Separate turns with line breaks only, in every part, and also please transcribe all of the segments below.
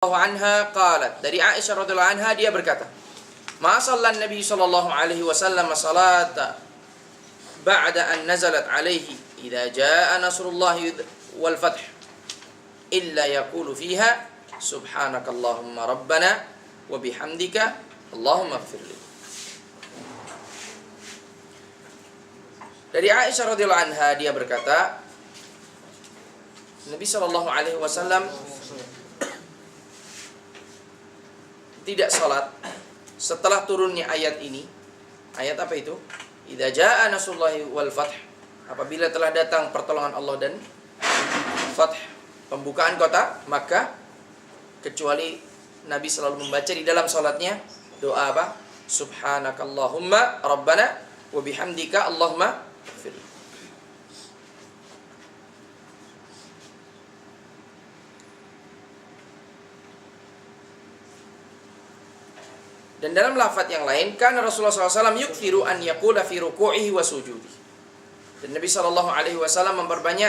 anha qalat, dari Aisyah radhiyallahu anha dia berkata, "Ma shallan Nabi sallallahu alaihi wasallam salata ba'da an nazalat alaihi idza jaa nasrullahi wal fath illa yaqulu fiha subhanakallahumma rabbana wa bihamdika Allahumma ighfirli." Dari Aisyah radhiyallahu anha dia berkata, Nabi sallallahu alaihi wasallam tidak salat setelah turunnya ayat ini. Ayat apa itu? Idza jaa nasrullahi wal fath, apabila telah datang pertolongan Allah dan fath, pembukaan kota Makkah, kecuali Nabi selalu membaca di dalam salatnya doa apa? Subhanakallahumma rabbana wa bihamdika Allahumma ighfirli. Dan dalam lafaz yang lain, karena Rasulullah SAW yukthiru an yaqula fi ruku'ihi wa sujudi. Dan Nabi SAW memperbanyak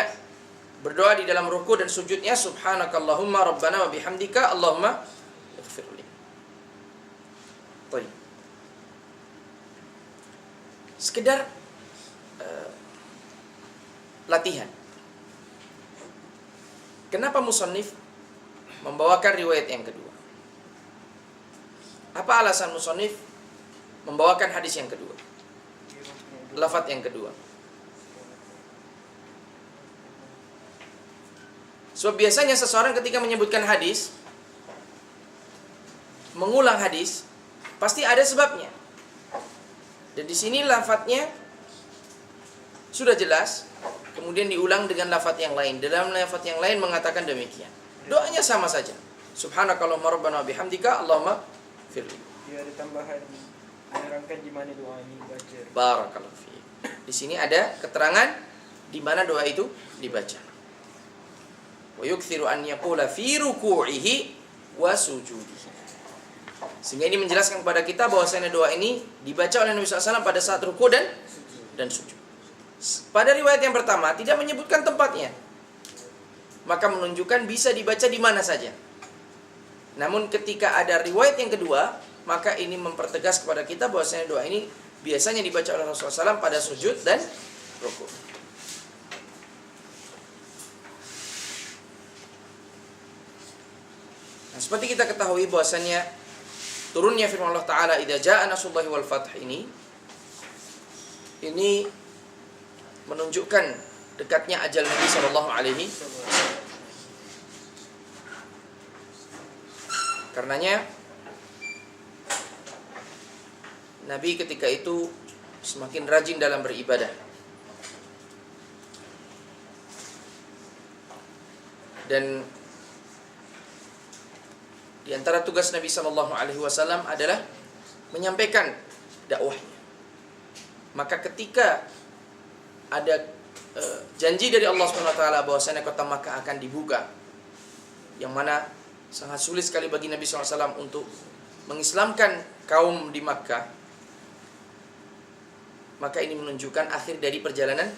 berdoa di dalam ruku' dan sujudnya, subhanakallahumma rabbana wa bihamdika Allahumma ighfirli. Baik. Sekedar latihan. Kenapa musannif membawakan riwayat yang kedua? Apa alasan musannif membawakan hadis yang kedua? Lafaz yang kedua. Sebab biasanya seseorang ketika menyebutkan hadis, mengulang hadis, pasti ada sebabnya. Dan di sini lafaznya sudah jelas, kemudian diulang dengan lafaz yang lain. Dalam lafaz yang lain mengatakan demikian. Doanya sama saja. Subhanakallahumma rabbana wa bihamdika Allahumma firli.
Dia ada tambahan menerangkan di mana doa ini dibaca.
Barakallahu fiik. Di sini ada keterangan di mana doa itu dibaca. Wa yukthiru an yaqula fi ruku'ihi wa sujudihi. Sehingga ini menjelaskan kepada kita bahwasanya doa ini dibaca oleh Nabi SAW pada saat ruku' dan sujud. Pada riwayat yang pertama tidak menyebutkan tempatnya, maka menunjukkan bisa dibaca di mana saja. Namun ketika ada riwayat yang kedua, maka ini mempertegas kepada kita bahwasanya doa ini biasanya dibaca oleh Rasulullah SAW pada sujud dan rukuk. Nah, seperti kita ketahui bahwasanya turunnya firman Allah Ta'ala idza jaa nasrullahi wal fath ini menunjukkan dekatnya ajal Nabi sallallahu alaihi wasallam. Karenanya Nabi ketika itu semakin rajin dalam beribadah. Dan di antara tugas Nabi sallallahu alaihi wasallam adalah menyampaikan dakwahnya. Maka ketika ada janji dari Allah Subhanahu wa taala bahwasanya kota Makkah akan dibuka, yang mana sangat sulit sekali bagi Nabi SAW untuk mengislamkan kaum di Makkah, maka ini menunjukkan akhir dari perjalanan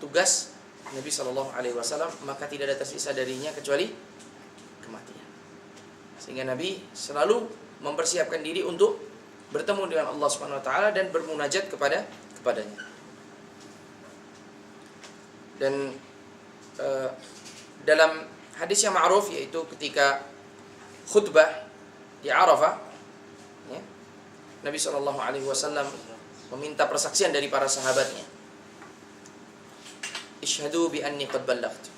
tugas Nabi SAW, maka tidak ada tersisa darinya kecuali kematian. Sehingga Nabi selalu mempersiapkan diri untuk bertemu dengan Allah Subhanahu wa taala dan bermunajat kepadanya. Dan dalam hadis yang ma'ruf, yaitu ketika khutbah di Arafah, ya, Nabi SAW meminta persaksian dari para sahabatnya. Ishhadu bi anni qad ballaghtu.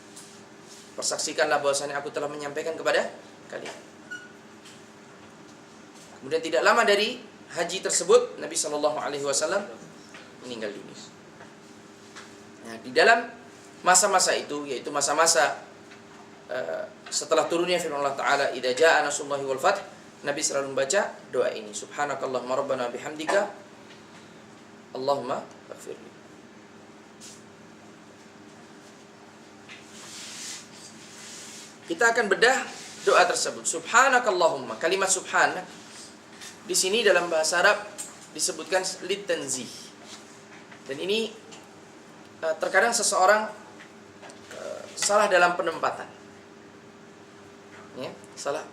Persaksikanlah bahwasanya aku telah menyampaikan kepada kalian. Kemudian tidak lama dari haji tersebut Nabi SAW meninggal dunia. Nah, di dalam masa-masa itu, yaitu masa-masa setelah turunnya firman Allah Ta'ala idza jaa nasrullahi wal fath, Nabi selalu membaca doa ini, subhanakallahumma rabbana bihamdika Allahumma ighfirli. Kita akan bedah doa tersebut. Subhanakallahumma, kalimat subhanak di sini dalam bahasa Arab disebutkan litanzih. Dan ini terkadang seseorang salah dalam penempatan. Ya, salah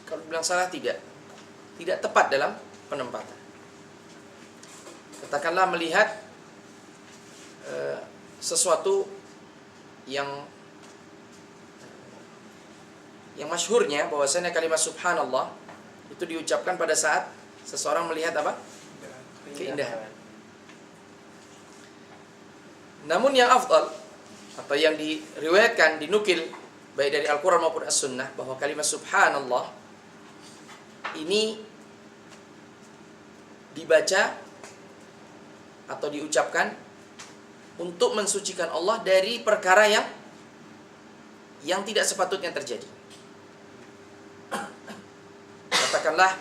Kalau bilang salah, tidak tepat dalam penempatan. Katakanlah melihat sesuatu yang masyhurnya bahwasanya kalimat subhanallah itu diucapkan pada saat seseorang melihat apa? Keindahan. Namun yang afdal atau yang diriwayatkan, dinukil baik dari Al-Quran maupun As-Sunnah, bahwa kalimat subhanallah ini dibaca atau diucapkan untuk mensucikan Allah dari perkara yang tidak sepatutnya terjadi. Katakanlah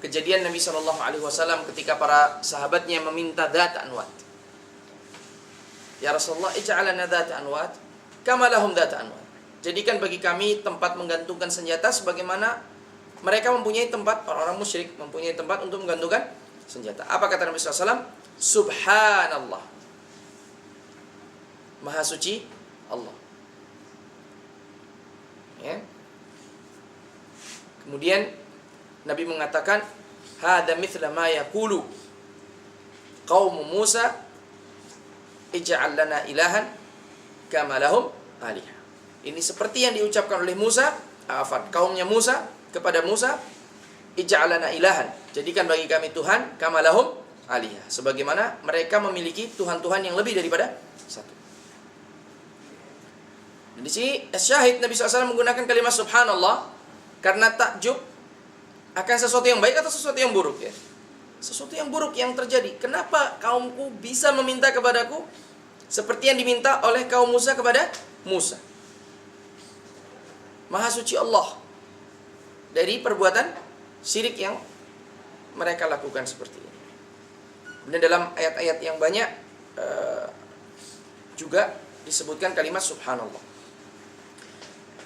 kejadian Nabi SAW ketika para sahabatnya meminta Dzat Anwat. Ya Rasulullah, ij'alana Dzat Anwat kama lahum Dzat Anwat. Jadikan bagi kami tempat menggantungkan senjata sebagaimana mereka mempunyai tempat, orang-orang musyrik mempunyai tempat untuk menggantungkan senjata. Apa kata Nabi SAW? Subhanallah, Maha suci Allah. Ya. Kemudian Nabi mengatakan, hada mithla ma yaqulu qaum Musa ij'al lana ilahan kama lahum alihah. Ini seperti yang diucapkan oleh kaumnya Musa kepada Musa, ij'al lana ilahan, jadikan bagi kami Tuhan kama lahum alihah, sebagaimana mereka memiliki Tuhan-Tuhan yang lebih daripada satu. Dan di sini syahid Nabi SAW menggunakan kalimat subhanallah karena takjub akan sesuatu yang baik atau sesuatu yang buruk, ya. Sesuatu yang buruk yang terjadi. Kenapa kaumku bisa meminta kepadaku seperti yang diminta oleh kaum Musa kepada Musa? Maha suci Allah dari perbuatan syirik yang mereka lakukan seperti ini. Dan dalam ayat-ayat yang banyak juga disebutkan kalimat subhanallah.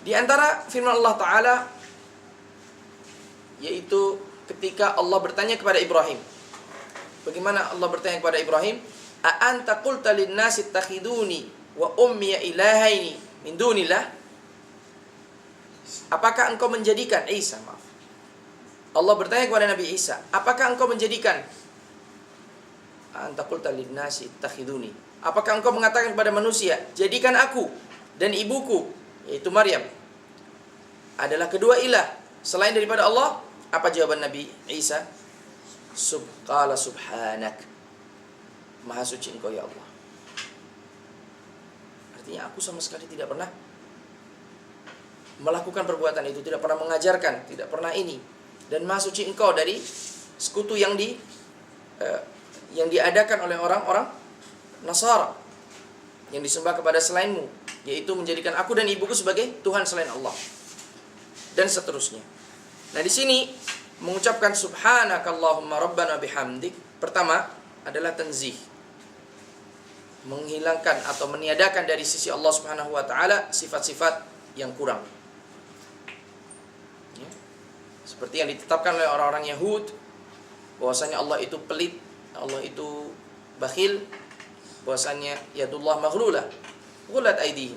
Di antara firman Allah Ta'ala, yaitu ketika Allah bertanya kepada Ibrahim. Bagaimana Allah bertanya kepada Ibrahim? A anta qulta lin-nasi ittakhiduni wa ummi ilahaini min dunillah? Apakah engkau menjadikan Isa, maaf. Allah bertanya kepada Nabi Isa, apakah engkau menjadikan anta qulta lin-nasi ittakhiduni? Apakah engkau mengatakan kepada manusia, jadikan aku dan ibuku, yaitu Maryam, adalah kedua ilah selain daripada Allah? Apa jawaban Nabi Isa? Qala subhanak, Maha suci engkau ya Allah. Artinya aku sama sekali tidak pernah melakukan perbuatan itu, tidak pernah mengajarkan, tidak pernah ini. Dan Maha suci engkau dari sekutu yang diadakan oleh orang-orang Nasara yang disembah kepada selainmu, yaitu menjadikan aku dan ibuku sebagai Tuhan selain Allah, dan seterusnya. Nah, di sini mengucapkan subhanakallahumma rabbana bihamdik, pertama adalah tanzih, menghilangkan atau meniadakan dari sisi Allah Subhanahu wa taala sifat-sifat yang kurang. Ya. Seperti yang ditetapkan oleh orang-orang Yahud, bahwasanya Allah itu pelit, Allah itu bakhil, bahwasanya yadullah maghlulah, ghulat aydihim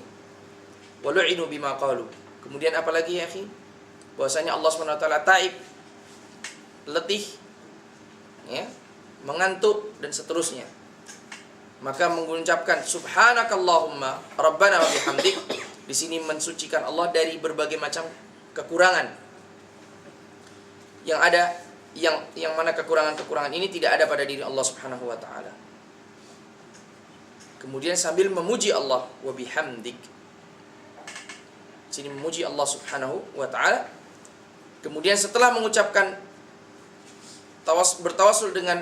wa lu'inu bima qalu. Kemudian apalagi ya akhi? Bahwasanya Allah SWT taib, letih, ya, mengantuk dan seterusnya. Maka mengucapkan subhanakallahumma rabbana wa bihamdik di sini mensucikan Allah dari berbagai macam kekurangan yang ada, yang mana kekurangan-kekurangan ini tidak ada pada diri Allah Subhanahu wa taala. Kemudian sambil memuji Allah, wa bihamdik, sini memuji Allah Subhanahu wa taala. Kemudian setelah mengucapkan bertawasul dengan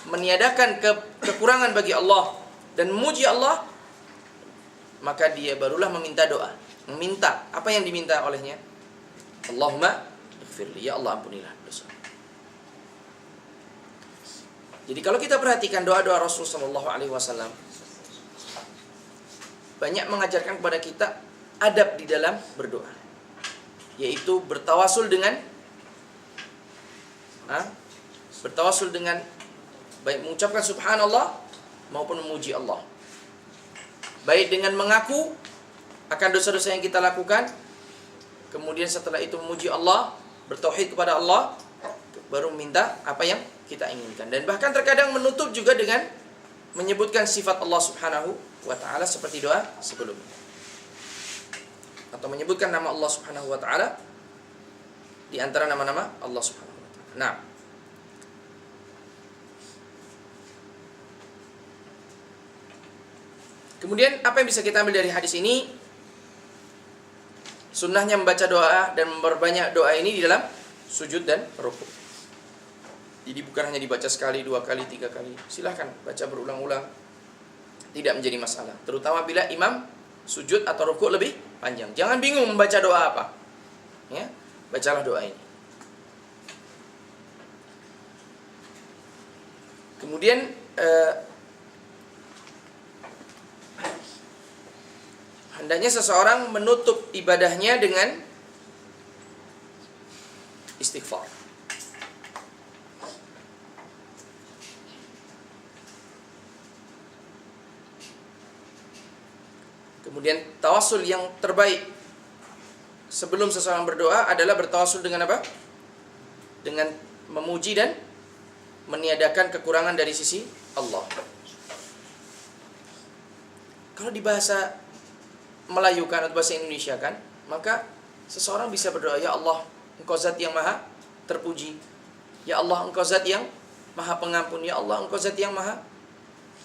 meniadakan kekurangan bagi Allah dan memuji Allah, maka dia barulah meminta doa. Meminta apa yang diminta olehnya? Allahumma ighfirli, ya Allah ampunilah dosa. Jadi kalau kita perhatikan doa-doa Rasulullah SAW, banyak mengajarkan kepada kita adab di dalam berdoa, yaitu bertawasul dengan baik mengucapkan subhanallah maupun memuji Allah, baik dengan mengaku akan dosa-dosa yang kita lakukan kemudian setelah itu memuji Allah, bertauhid kepada Allah, baru minta apa yang kita inginkan. Dan bahkan terkadang menutup juga dengan menyebutkan sifat Allah Subhanahu wa taala seperti doa sebelumnya. Atau menyebutkan nama Allah Subhanahu wa taala di antara nama-nama Allah Subhanahu wa taala. Nah, kemudian apa yang bisa kita ambil dari hadis ini? Sunnahnya membaca doa dan memperbanyak doa ini di dalam sujud dan rukuk. Jadi bukan hanya dibaca sekali, 2 kali, 3 kali. Silahkan baca berulang-ulang. Tidak menjadi masalah. Terutama bila imam sujud atau rukuk lebih panjang. Jangan bingung membaca doa apa. Ya, bacalah doa ini. Kemudian hendaknya seseorang menutup ibadahnya dengan istighfar. Kemudian tawassul yang terbaik sebelum seseorang berdoa adalah bertawassul dengan apa? Dengan memuji dan meniadakan kekurangan dari sisi Allah. Kalau di bahasa Melayu kan atau bahasa Indonesia kan, maka seseorang bisa berdoa, ya Allah, Engkau zat yang maha terpuji. Ya Allah, Engkau zat yang maha pengampun. Ya Allah, Engkau zat yang maha.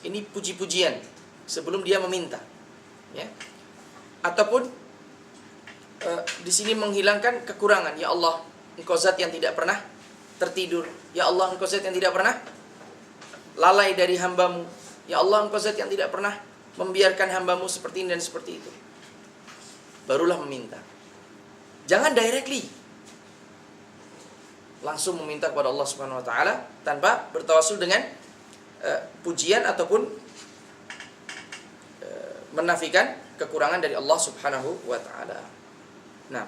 Ini puji-pujian sebelum dia meminta. Ya. Ataupun di sini menghilangkan kekurangan. Ya Allah, Engkau zat yang tidak pernah tertidur. Ya Allah, Engkau zat yang tidak pernah lalai dari hambamu. Ya Allah, Engkau zat yang tidak pernah membiarkan hambamu seperti ini dan seperti itu. Barulah meminta. Jangan directly langsung meminta kepada Allah Subhanahu wa taala tanpa bertawassul dengan pujian ataupun menafikan kekurangan dari Allah Subhanahu wa taala. Nah,